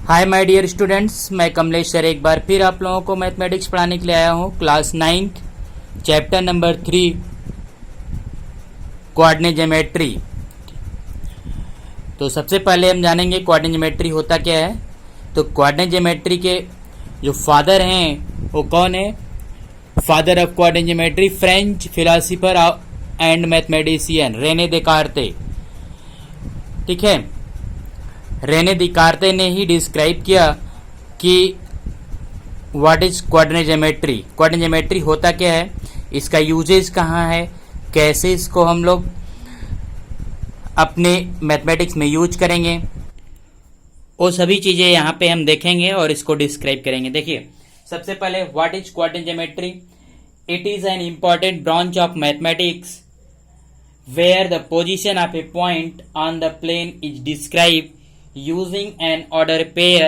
Hi my dear students, मैं Kamlesh sir एक बार फिर आप लोगों को मैथमेटिक्स पढ़ाने के लिए आया हूँ। Class 9 chapter number 3 coordinate geometry. तो सबसे पहले हम जानेंगे कोऑर्डिनेट ज्योमेट्री होता क्या है। तो कोऑर्डिनेट ज्योमेट्री के जो फादर हैं वो कौन है? Father of coordinate geometry French philosopher and mathematician René Descartes. ठीक है, रेने देकार्ते ने ही डिस्क्राइब किया कि what is coordinate geometry. Coordinate geometry होता क्या है, इसका यूजेज कहाँ है, कैसे इसको हम लोग अपने मैथमेटिक्स में यूज करेंगे, वो सभी चीजें यहाँ पे हम देखेंगे और इसको डिस्क्राइब करेंगे। देखिए, सबसे पहले what is coordinate geometry. It is an important branch of mathematics where the position of a point on the plane is described using an order pair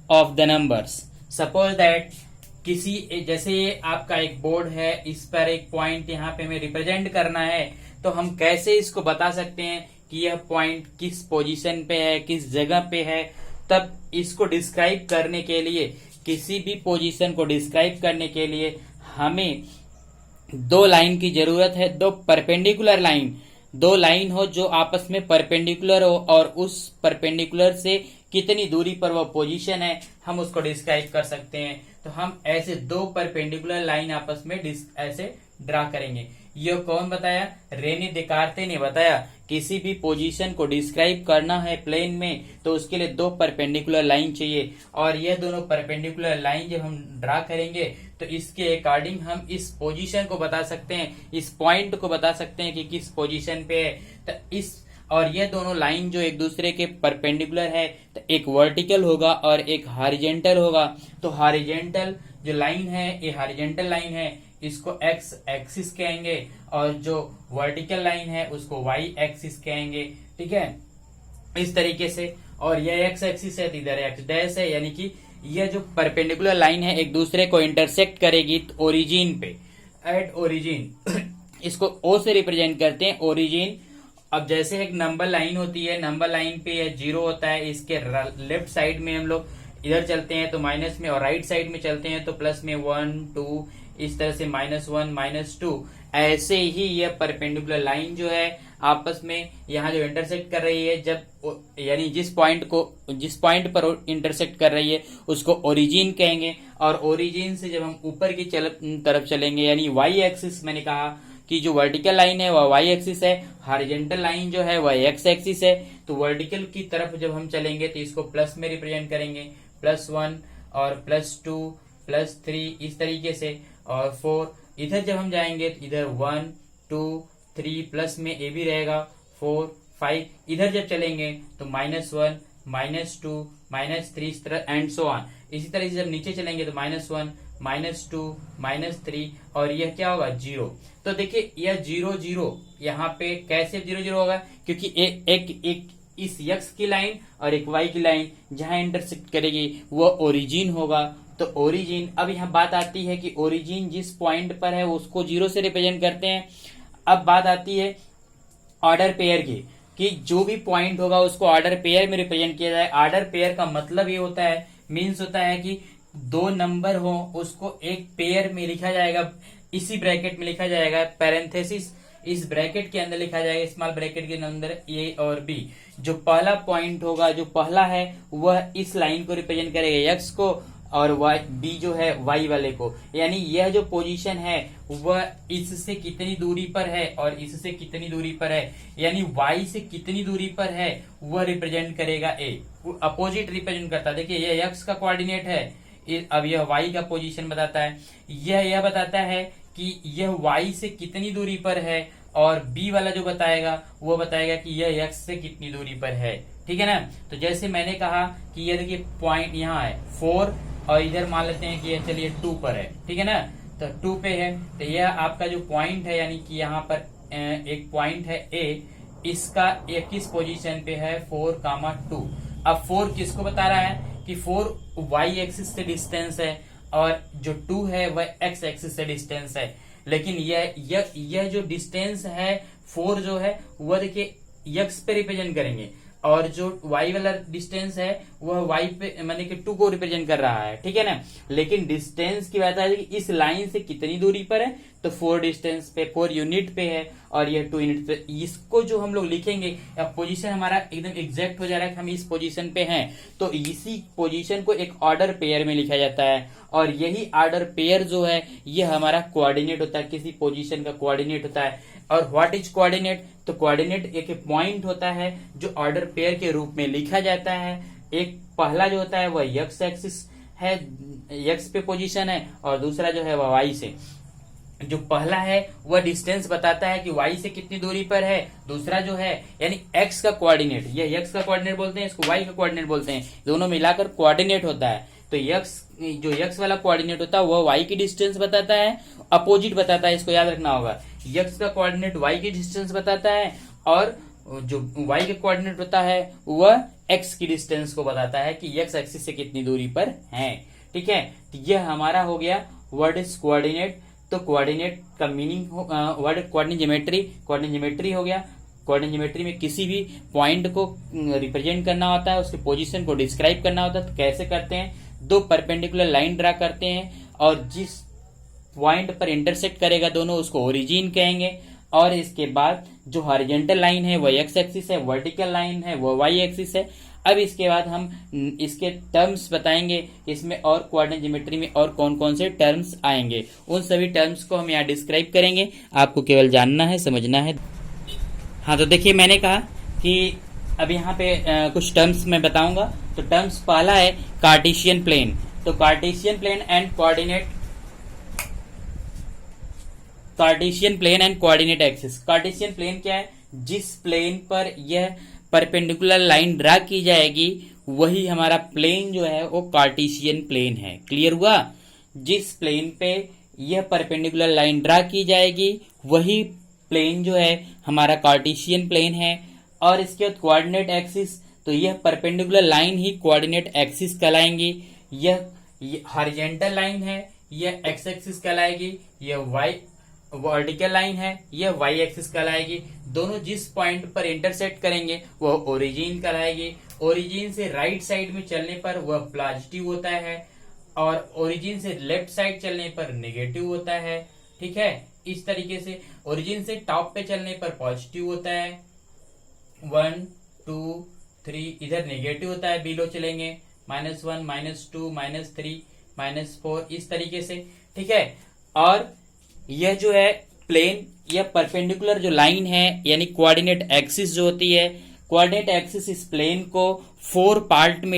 of the numbers. Suppose that किसी जैसे आपका एक board है, इस पर एक point यहाँ पे हमें रिप्रेजेंट करना है, तो हम कैसे इसको बता सकते हैं कि यह पॉइंट किस पोजीशन पे है, किस जगह पे है। तब इसको डिस्क्राइब करने के लिए, किसी भी पोजीशन को डिस्क्राइब करने के लिए हमें दो लाइन की जरूरत है, दो परपेंडिकुलर लाइन, दो लाइन हो जो आपस में परपेंडिकुलर हो और उस परपेंडिकुलर से कितनी दूरी पर वो पोजीशन है हम उसको डिस्क्राइब कर सकते हैं। तो हम ऐसे दो परपेंडिकुलर लाइन आपस में ऐसे ड्रा करेंगे। ये कौन बताया? रेने देकार्ते ने बताया। किसी भी पोजीशन को डिस्क्राइब करना है प्लेन में तो उसके लिए दो परपेंडिकुलर लाइन चाहिए, और ये दोनों परपेंडिकुलर लाइन जब हम ड्रा करेंगे तो इसके अकॉर्डिंग हम इस पोजीशन को बता सकते हैं, इस पॉइंट को बता सकते हैं कि किस पोजीशन पे है। तो इस और ये दोनों लाइन जो एक दूसरे के परपेंडिकुलर है, तो एक वर्टिकल होगा और एक हॉरिजॉन्टल होगा। तो हॉरिजॉन्टल जो लाइन है, ये हॉरिजॉन्टल लाइन है, इसको एक्स एक्सिस कहेंगे, और जो वर्टिकल लाइन है उसको वाई एक्सिस कहेंगे। ठीक है, इस तरीके से। और यह एक्स एक्सिस है तो इधर एक्स डैश है, यानी कि यह जो परपेंडिकुलर लाइन है एक दूसरे को इंटरसेक्ट करेगी तो ओरिजिन पे, एट ओरिजिन इसको ओ से रिप्रेजेंट करते हैं, ओरिजिन। अब जैसे एक नंबर लाइन होती है, नंबर लाइन पे यह जीरो होता है, इसके लेफ्ट साइड में हम लोग इधर चलते हैं तो माइनस में, और राइट साइड में चलते हैं तो प्लस में 1 2, इस तरह से -1 -2। ऐसे ही यह परपेंडिकुलर लाइन जो है आपस में यहाँ जो इंटरसेक्ट कर रही है, जब यानी जिस पॉइंट पर इंटरसेक्ट कर रही है उसको ओरिजिन कहेंगे। और ओरिजिन से जब हम ऊपर की तरफ चलेंगे, यानी वाई एक्सिस, मैंने कहा कि जो वर्टिकल लाइन है वह वाई एक्सिस है, हॉरिजॉन्टल लाइन जो है वह एक्स एक्सिस है। तो वर्टिकल की तरफ जब हम चलेंगे तो इसको प्लस में रिप्रेजेंट करेंगे, +1 और +2 +3 इस तरीके से, और 4। इधर जब हम जाएंगे तो इधर 1 2 3 प्लस में ए भी रहेगा, 4 5। इधर जब चलेंगे तो -1 -2 -3 इस तरह एंड सो ऑन। इसी तरह से जब नीचे चलेंगे तो -1 -2 -3, और यह क्या होगा? 0। तो देखिए यह 0 0 यहाँ पे कैसे 0 0 होगा, क्योंकि एक इस यक्स की लाइन और एक वाई की लाइन जहां इंटरसेक्ट करेगी वो ओरिजिन होगा। तो ओरिजिन, अब यहाँ बात आती है कि ओरिजिन जिस पॉइंट पर है उसको 0 से रिप्रेजेंट करते हैं। अब बात आती है ऑर्डर पेयर की, कि जो भी पॉइंट होगा उसको ऑर्डर पेयर में रिप्रेजेंट किया जाए। ऑर्डर पेयर का मतलब ये होता है, मीन्स होता है कि दो नंबर हो उसको एक पेयर में लिखा जाएगा, इसी ब्रैकेट में लिखा जाएगा, पैरेंथेसिस इस ब्रैकेट के अंदर लिखा जाएगा, स्मॉल ब्रैकेट के अंदर ए और बी। जो पहला पॉइंट होगा, जो पहला है, वह इस लाइन को रिप्रेजेंट करेगा एक्स को, और वाई बी जो है वाई वाले को। यानी यह जो पोजीशन है वह इससे कितनी दूरी पर है और इससे कितनी दूरी पर है, यानी वाई से कितनी दूरी पर है वह रिप्रेजेंट करेगा ए, अपोजिट रिप्रेजेंट करता है। देखिए यह एक्स का कोऑर्डिनेट है, अब यह वाई का पोजीशन बताता है। यह बताता है कि यह वाई से कितनी दूरी पर है, और बी वाला जो बताएगा वो बताएगा कि यह एक्स से कितनी दूरी पर है। ठीक है ना। तो जैसे मैंने कहा कि यह देखिए पॉइंट यहाँ है 4, और इधर मान लेते हैं कि यह चलिए 2 पर है। ठीक है ना, तो 2 पे है, तो यह आपका जो पॉइंट है, यानी कि यहाँ पर एक पॉइंट है ए, इसका एक किस पोजीशन पे है? 4, 2। अब 4 किसको बता रहा है कि 4 वाई एक्सिस से डिस्टेंस है, और जो 2 है वह एक्स एक्सिस से डिस्टेंस है। लेकिन यह जो डिस्टेंस है 4 जो है वह देखिए एक्स पे रिप्रेजेंट करेंगे, और जो y वाला डिस्टेंस है वह y पे माने कि 2 को रिप्रेजेंट कर रहा है, ठीक है ना। लेकिन डिस्टेंस की बात है कि इस लाइन से कितनी दूरी पर है, तो 4 डिस्टेंस पे, 4 यूनिट पे है, और यह 2 यूनिट पे। इसको जो हम लोग लिखेंगे, अब पोजीशन हमारा एकदम एग्जैक्ट हो जा रहा है कि हम इस पोजीशन पे हैं, तो इसी पोजीशन को एक ऑर्डर पेयर में लिखा जाता है, और यही ऑर्डर पेयर जो है यह हमारा कोऑर्डिनेट होता है, किसी पोजीशन का कोऑर्डिनेट होता है। और व्हाट इज कोऑर्डिनेट, तो कोऑर्डिनेट एक पॉइंट होता है जो ऑर्डर पेयर के रूप में लिखा जाता है। एक पहला जो होता है वह एक्स एक्सिस है, एक्स पे पोजीशन है, और दूसरा जो है वह वाई से। जो पहला है वह डिस्टेंस बताता है कि y से कितनी दूरी पर है, दूसरा जो है यानी x का कोऑर्डिनेट, ये x का कोऑर्डिनेट बोलते हैं, इसको y का कोऑर्डिनेट बोलते हैं, दोनों मिलाकर कोऑर्डिनेट होता है। तो जो x वाला कोऑर्डिनेट होता है वह y की डिस्टेंस बताता है, अपोजिट बताता है, इसको याद रखना होगा। x का कोऑर्डिनेट y की डिस्टेंस बताता है, और जो y का कोऑर्डिनेट होता है वह x की डिस्टेंस को बताता है कि x एक्सिस से कितनी दूरी पर है, ठीक है। तो यह हमारा हो गया व्हाट इज कोऑर्डिनेट। तो कोऑर्डिनेट का मीनिंग वर्ड कोऑर्डिनेट ज्योमेट्री हो गया। कोऑर्डिनेट ज्योमेट्री में किसी भी पॉइंट को रिप्रेजेंट करना होता है, उसके पोजीशन को डिस्क्राइब करना होता है। तो कैसे करते हैं, 2 परपेंडिकुलर लाइन ड्रा करते हैं, और जिस पॉइंट पर इंटरसेक्ट करेगा दोनों उसको ओरिजिन कहेंगे, और इसके बाद जो हॉरिजॉन्टल लाइन है वह एक्स एक्सिस है, वर्टिकल लाइन है वह वाई एक्सिस है। अब इसके बाद हम इसके टर्म्स बताएंगे, इसमें और कोऑर्डिनेट ज्योमेट्री में और कौन कौन से टर्म्स आएंगे, उन सभी टर्म्स को हम यहाँ डिस्क्राइब करेंगे, आपको केवल जानना है, समझना है। हाँ, तो देखिए मैंने कहा कि अब यहाँ पे कुछ टर्म्स मैं बताऊंगा। तो टर्म्स पहला है कार्टेशियन प्लेन। तो Cartesian plane and coordinate axis. Cartesian plane क्या है, जिस प्लेन पर यह परपेंडिकुलर लाइन ड्रा की जाएगी वही हमारा प्लेन जो है वो कार्टेशियन प्लेन है। क्लियर हुआ, जिस प्लेन पे यह परपेंडिकुलर लाइन ड्रा की जाएगी वही प्लेन जो है हमारा कार्टेशियन प्लेन है। और इसके बाद कोऑर्डिनेट एक्सिस, तो यह परपेंडिकुलर लाइन ही कोऑर्डिनेट एक्सिस कहलाएंगी। यह हॉरिजॉन्टल लाइन है, यह एक्स एक्सिस कहलाएगी, यह वाई वर्टिकल लाइन है, यह वाई एक्सिस कहलाएगी। दोनों जिस पॉइंट पर इंटरसेक्ट करेंगे वह ओरिजिन कहलाएगी। ओरिजिन से राइट साइड में चलने पर वह पॉजिटिव होता है, और ओरिजिन से लेफ्ट साइड चलने पर नेगेटिव होता है, ठीक है। इस तरीके से ओरिजिन से टॉप पे चलने पर पॉजिटिव होता है, 1 2 3, इधर नेगेटिव होता है, बिलो चलेंगे -1 -2 -3 -4, इस तरीके से, ठीक है। और यह जो है प्लेन, यह परपेंडिकुलर जो लाइन है यानी कोऑर्डिनेट एक्सिस जो होती है, कोऑर्डिनेट एक्सिस इस प्लेन को 4 पार्ट में